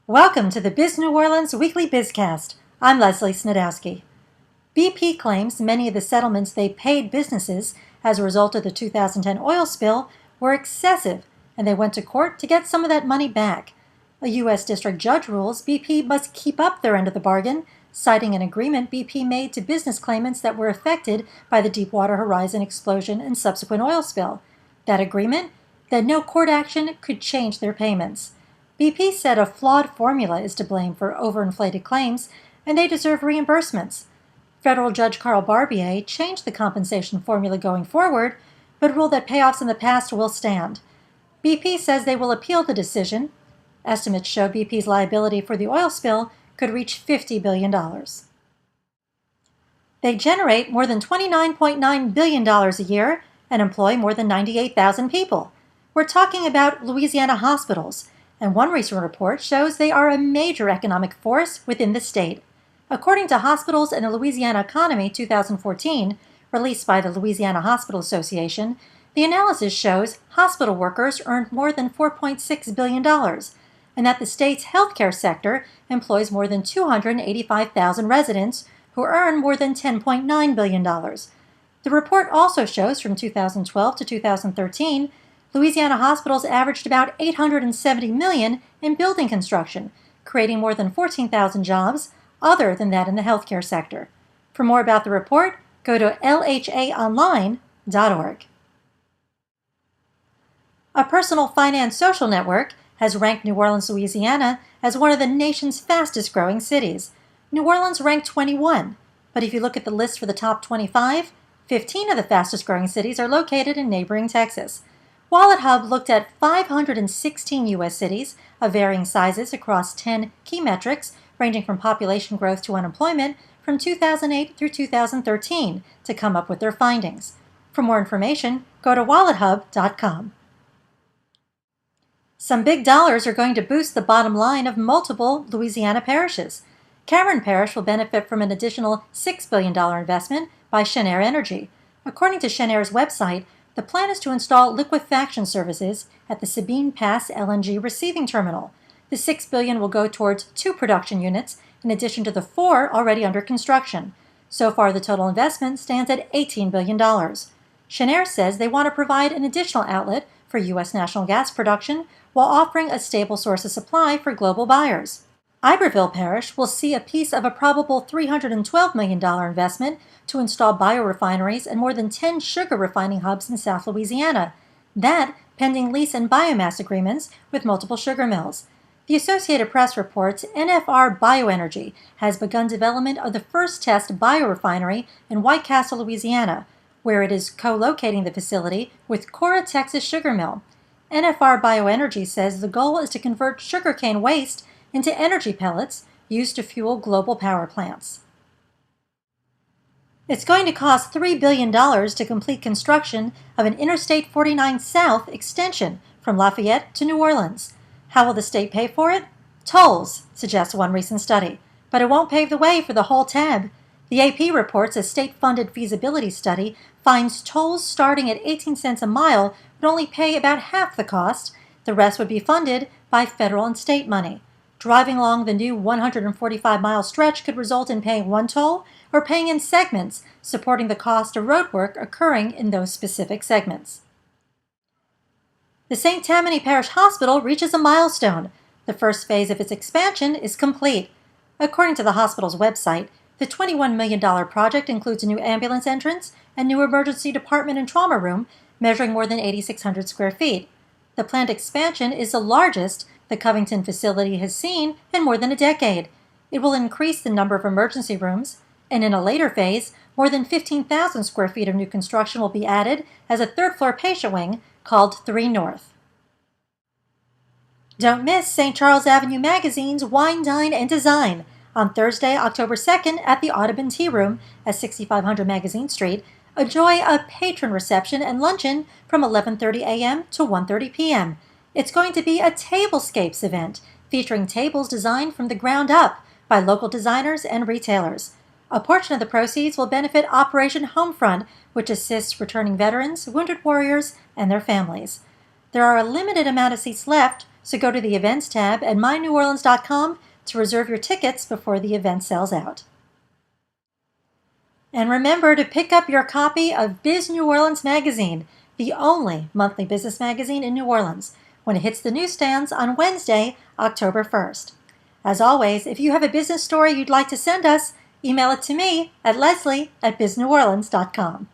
Welcome to the Biz New Orleans Weekly Biz-Cast. I'm Leslie Snadowsky. BP claims many of the settlements they paid businesses as a result of the 2010 oil spill were excessive, and they went to court to get some of that money back. A U.S. district judge rules BP must keep up their end of the bargain, citing an agreement BP made to business claimants that were affected by the Deepwater Horizon explosion and subsequent oil spill. That agreement? That no court action could change their payments. BP said a flawed formula is to blame for overinflated claims, and they deserve reimbursements. Federal Judge Carl Barbier changed the compensation formula going forward, but ruled that payoffs in the past will stand. BP says they will appeal the decision. Estimates show BP's liability for the oil spill could reach $50 billion. They generate more than $29.9 billion a year and employ more than 98,000 people. We're talking about Louisiana hospitals, and one recent report shows they are a major economic force within the state. According to Hospitals and the Louisiana Economy 2014, released by the Louisiana Hospital Association, the analysis shows hospital workers earned more than $4.6 billion, and that the state's healthcare sector employs more than 285,000 residents who earn more than $10.9 billion. The report also shows from 2012 to 2013, Louisiana hospitals averaged about $870 million in building construction, creating more than 14,000 jobs, other than that in the healthcare sector. For more about the report, go to lhaonline.org. A personal finance social network has ranked New Orleans, Louisiana as one of the nation's fastest growing cities. New Orleans ranked 21, but if you look at the list for the top 25, 15 of the fastest growing cities are located in neighboring Texas. WalletHub looked at 516 U.S. cities of varying sizes across 10 key metrics ranging from population growth to unemployment from 2008 through 2013 to come up with their findings. For more information, go to wallethub.com. Some big dollars are going to boost the bottom line of multiple Louisiana parishes. Cameron Parish will benefit from an additional $6 billion investment by Chenair Energy. According to Chenair's website, the plan is to install liquefaction services at the Sabine Pass LNG receiving terminal. The $6 billion will go towards 2 production units, in addition to the 4 already under construction. So far, the total investment stands at $18 billion. Chenair says they want to provide an additional outlet for U.S. natural gas production while offering a stable source of supply for global buyers. Iberville Parish will see a piece of a probable $312 million investment to install biorefineries and more than 10 sugar refining hubs in South Louisiana. That pending lease and biomass agreements with multiple sugar mills. The Associated Press reports NFR Bioenergy has begun development of the first test biorefinery in White Castle, Louisiana, where it is co-locating the facility with Cora Texas Sugar Mill. NFR Bioenergy says the goal is to convert sugarcane waste into energy pellets used to fuel global power plants. It's going to cost $3 billion to complete construction of an Interstate-49 South extension from Lafayette to New Orleans. How will the state pay for it? Tolls, suggests one recent study, but it won't pave the way for the whole tab. The AP reports a state-funded feasibility study finds tolls starting at 18 cents a mile would only pay about half the cost. The rest would be funded by federal and state money. Driving along the new 145-mile stretch could result in paying one toll or paying in segments, supporting the cost of roadwork occurring in those specific segments. The St. Tammany Parish Hospital reaches a milestone. The first phase of its expansion is complete. According to the hospital's website, the $21 million project includes a new ambulance entrance and new emergency department and trauma room measuring more than 8,600 square feet. The planned expansion is the largest the Covington facility has seen in more than a decade. It will increase the number of emergency rooms, and in a later phase, more than 15,000 square feet of new construction will be added as a third-floor patient wing called 3 North. Don't miss St. Charles Avenue Magazine's Wine, Dine and Design on Thursday, October 2nd at the Audubon Tea Room at 6500 Magazine Street. Enjoy a patron reception and luncheon from 11:30 a.m. to 1:30 p.m. It's going to be a tablescapes event featuring tables designed from the ground up by local designers and retailers. A portion of the proceeds will benefit Operation Homefront, which assists returning veterans, wounded warriors, and their families. There are a limited amount of seats left, So go to the Events tab at myneworleans.com to reserve your tickets before the event sells out. And remember to pick up your copy of Biz New Orleans magazine, the only monthly business magazine in New Orleans, when it hits the newsstands on Wednesday, October 1st. As always, if you have a business story you'd like to send us, email it to me at leslie@bizneworleans.com.